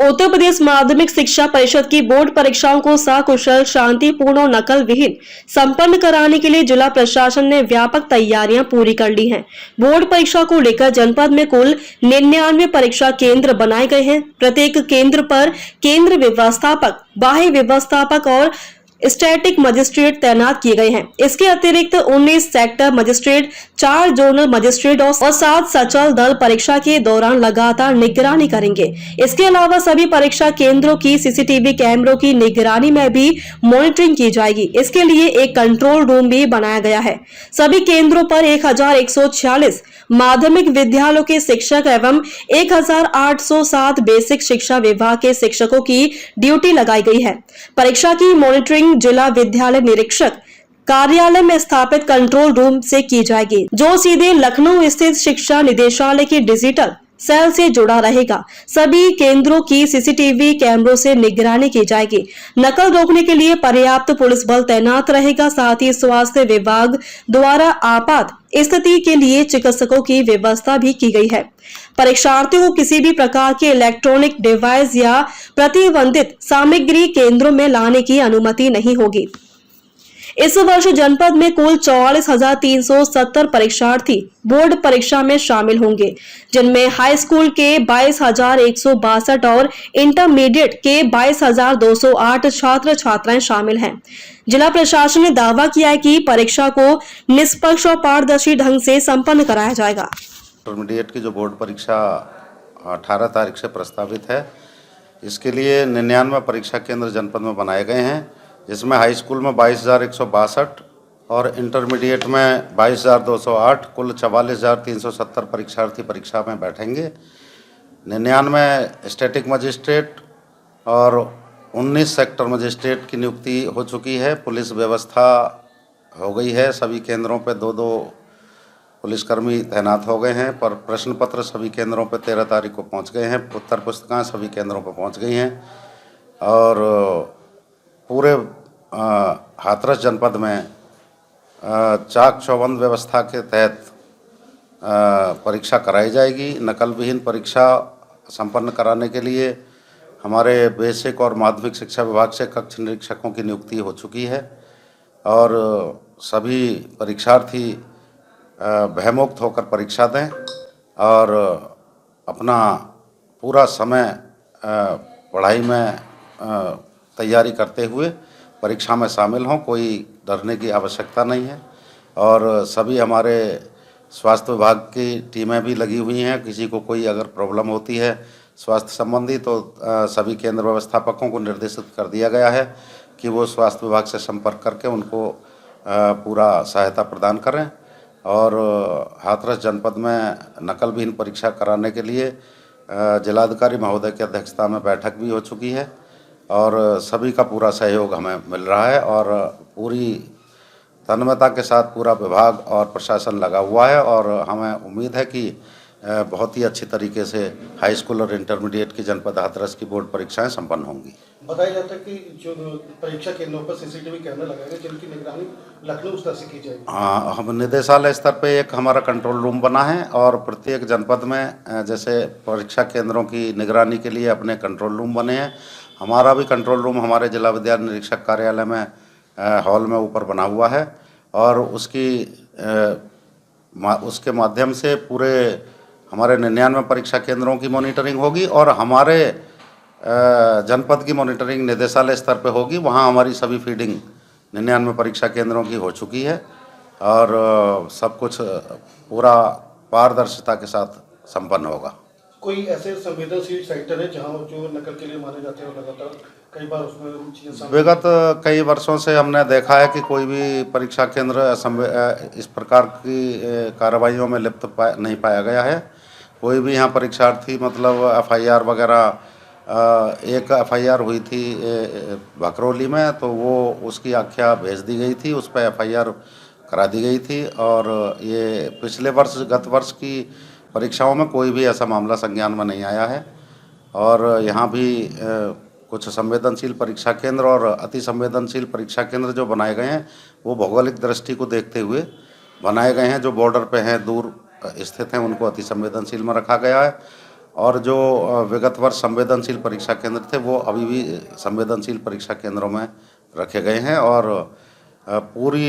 उत्तर प्रदेश माध्यमिक शिक्षा परिषद की बोर्ड परीक्षाओं को सकुशल, शांतिपूर्ण और नकल विहीन संपन्न कराने के लिए जिला प्रशासन ने व्यापक तैयारियां पूरी कर ली हैं। बोर्ड परीक्षा को लेकर जनपद में कुल 99 परीक्षा केंद्र बनाए गए हैं। प्रत्येक केंद्र पर केंद्र व्यवस्थापक, बाह्य व्यवस्थापक और स्टैटिक मजिस्ट्रेट तैनात किए गए हैं। इसके अतिरिक्त 19 सेक्टर मजिस्ट्रेट, 4 जोनल मजिस्ट्रेट और 7 सचल दल परीक्षा के दौरान लगातार निगरानी करेंगे। इसके अलावा सभी परीक्षा केंद्रों की सीसीटीवी कैमरों की निगरानी में भी मॉनिटरिंग की जाएगी। इसके लिए एक कंट्रोल रूम भी बनाया गया है। सभी केंद्रों पर 1146 माध्यमिक विद्यालयों के शिक्षक एवं 1807 बेसिक शिक्षा विभाग के शिक्षकों की ड्यूटी लगाई गई है। परीक्षा की मॉनिटरिंग जिला विद्यालय निरीक्षक कार्यालय में स्थापित कंट्रोल रूम से की जाएगी, जो सीधे लखनऊ स्थित शिक्षा निदेशालय की डिजिटल सेल से जुड़ा रहेगा। सभी केंद्रों की सीसीटीवी कैमरों से निगरानी की जाएगी। नकल रोकने के लिए पर्याप्त पुलिस बल तैनात रहेगा। साथ ही स्वास्थ्य विभाग द्वारा आपात स्थिति के लिए चिकित्सकों की व्यवस्था भी की गई है। परीक्षार्थियों को किसी भी प्रकार के इलेक्ट्रॉनिक डिवाइस या प्रतिबंधित सामग्री केंद्रों में लाने की अनुमति नहीं होगी। इस वर्ष जनपद में कुल 44,370 परीक्षार्थी बोर्ड परीक्षा में शामिल होंगे, जिनमें हाई स्कूल के 22,162 और इंटरमीडिएट के 22,208 छात्र छात्राएं शामिल हैं। जिला प्रशासन ने दावा किया है कि परीक्षा को निष्पक्ष और पारदर्शी ढंग से संपन्न कराया जाएगा। इंटरमीडिएट की जो बोर्ड परीक्षा 18 तारीख से प्रस्तावित है, इसके लिए 99 परीक्षा केंद्र जनपद में बनाए गए हैं, जिसमें हाई स्कूल में 22,162 और इंटरमीडिएट में 22,208, कुल 44,370 परीक्षार्थी परीक्षा में बैठेंगे। 99 स्टैटिक मजिस्ट्रेट और 19 सेक्टर मजिस्ट्रेट की नियुक्ति हो चुकी है। पुलिस व्यवस्था हो गई है। सभी केंद्रों पे 2-2 पुलिसकर्मी तैनात हो गए हैं। पर प्रश्न पत्र सभी केंद्रों पे 13 तारीख को पहुंच गए हैं। उत्तर पुस्तिकाएँ सभी केंद्रों पर पहुंच गई हैं और पूरे हाथरस जनपद में चाक चौबंद व्यवस्था के तहत परीक्षा कराई जाएगी। नकल विहीन परीक्षा संपन्न कराने के लिए हमारे बेसिक और माध्यमिक शिक्षा विभाग से कक्ष निरीक्षकों की नियुक्ति हो चुकी है और सभी परीक्षार्थी भयमुक्त होकर परीक्षा दें और अपना पूरा समय पढ़ाई में तैयारी करते हुए परीक्षा में शामिल हों। कोई डरने की आवश्यकता नहीं है और सभी हमारे स्वास्थ्य विभाग की टीमें भी लगी हुई हैं। किसी को कोई अगर प्रॉब्लम होती है स्वास्थ्य संबंधी तो सभी केंद्र व्यवस्थापकों को निर्देशित कर दिया गया है कि वो स्वास्थ्य विभाग से संपर्क करके उनको पूरा सहायता प्रदान करें। और हाथरस जनपद में नकल विहीन परीक्षा कराने के लिए जिलाधिकारी महोदय की अध्यक्षता में बैठक भी हो चुकी है और सभी का पूरा सहयोग हमें मिल रहा है और पूरी तन्मयता के साथ पूरा विभाग और प्रशासन लगा हुआ है और हमें उम्मीद है कि बहुत ही अच्छी तरीके से हाई स्कूल और इंटरमीडिएट की जनपद हाथरस की बोर्ड परीक्षाएं संपन्न होंगी। बताया जाता है कि जो परीक्षा केंद्रों पर सीसीटीवी कैमरे लगाए गए, जिनकी निगरानी लखनऊ स्तर से की जाएगी। हाँ, हम निदेशालय स्तर पे एक हमारा कंट्रोल रूम बना है और प्रत्येक जनपद में जैसे परीक्षा केंद्रों की निगरानी के लिए अपने कंट्रोल रूम बने हैं। हमारा भी कंट्रोल रूम हमारे जिला विद्यालय निरीक्षक कार्यालय में हॉल में ऊपर बना हुआ है और उसके माध्यम से पूरे हमारे 99 परीक्षा केंद्रों की मॉनिटरिंग होगी और हमारे जनपद की मॉनिटरिंग निदेशालय स्तर पे होगी। वहाँ हमारी सभी फीडिंग 99 परीक्षा केंद्रों की हो चुकी है और सब कुछ पूरा पारदर्शिता के साथ संपन्न होगा। कोई ऐसे संवेदनशील सेक्टर है जहाँ जो नकल के लिए माने जाते हैं? लगातार कई बार उसमें चीजें विगत कई वर्षों से हमने देखा है कि कोई भी परीक्षा केंद्र इस प्रकार की कार्रवाइयों में लिप्त नहीं पाया गया है। कोई भी यहाँ परीक्षार्थी मतलब एफआईआर वगैरह एक एफआईआर हुई थी भकरौली में, तो वो उसकी आख्या भेज दी गई थी, उस पर एफआईआर करा दी गई थी और ये पिछले वर्ष गत वर्ष की परीक्षाओं में कोई भी ऐसा मामला संज्ञान में नहीं आया है। और यहाँ भी कुछ संवेदनशील परीक्षा केंद्र और अति संवेदनशील परीक्षा केंद्र जो बनाए गए हैं वो भौगोलिक दृष्टि को देखते हुए बनाए गए हैं। जो बॉर्डर पे हैं, दूर स्थित हैं, उनको अति संवेदनशील में रखा गया है और जो विगत वर्ष संवेदनशील परीक्षा केंद्र थे वो अभी भी संवेदनशील परीक्षा केंद्रों में रखे गए हैं और पूरी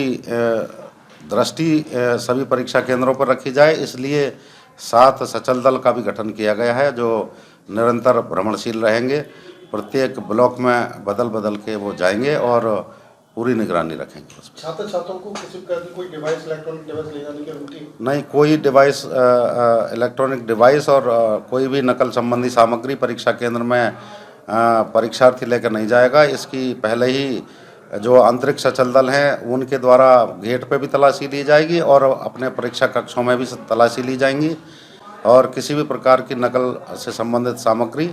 दृष्टि सभी परीक्षा केंद्रों पर रखी जाए, इसलिए 7 सचल दल का भी गठन किया गया है जो निरंतर भ्रमणशील रहेंगे। प्रत्येक ब्लॉक में बदल बदल के वो जाएंगे और पूरी निगरानी रखेंगे। छात्र छात्राओं को किसी प्रकार की कोई डिवाइस, इलेक्ट्रॉनिक डिवाइस ले जाने की अनुमति नहीं, कोई डिवाइस, इलेक्ट्रॉनिक डिवाइस और कोई भी नकल संबंधी सामग्री परीक्षा केंद्र में परीक्षार्थी लेकर नहीं जाएगा। इसकी पहले ही जो आंतरिक सचल दल हैं उनके द्वारा गेट पे भी तलाशी ली जाएगी और अपने परीक्षा कक्षों में भी तलाशी ली जाएंगी और किसी भी प्रकार की नकल से संबंधित सामग्री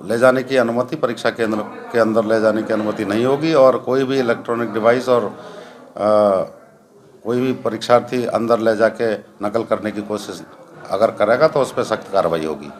ले जाने की अनुमति, परीक्षा केंद्र के अंदर ले जाने की अनुमति नहीं होगी और कोई भी इलेक्ट्रॉनिक डिवाइस और कोई भी परीक्षार्थी अंदर ले जाके नकल करने की कोशिश अगर करेगा तो उस पर सख्त कार्रवाई होगी।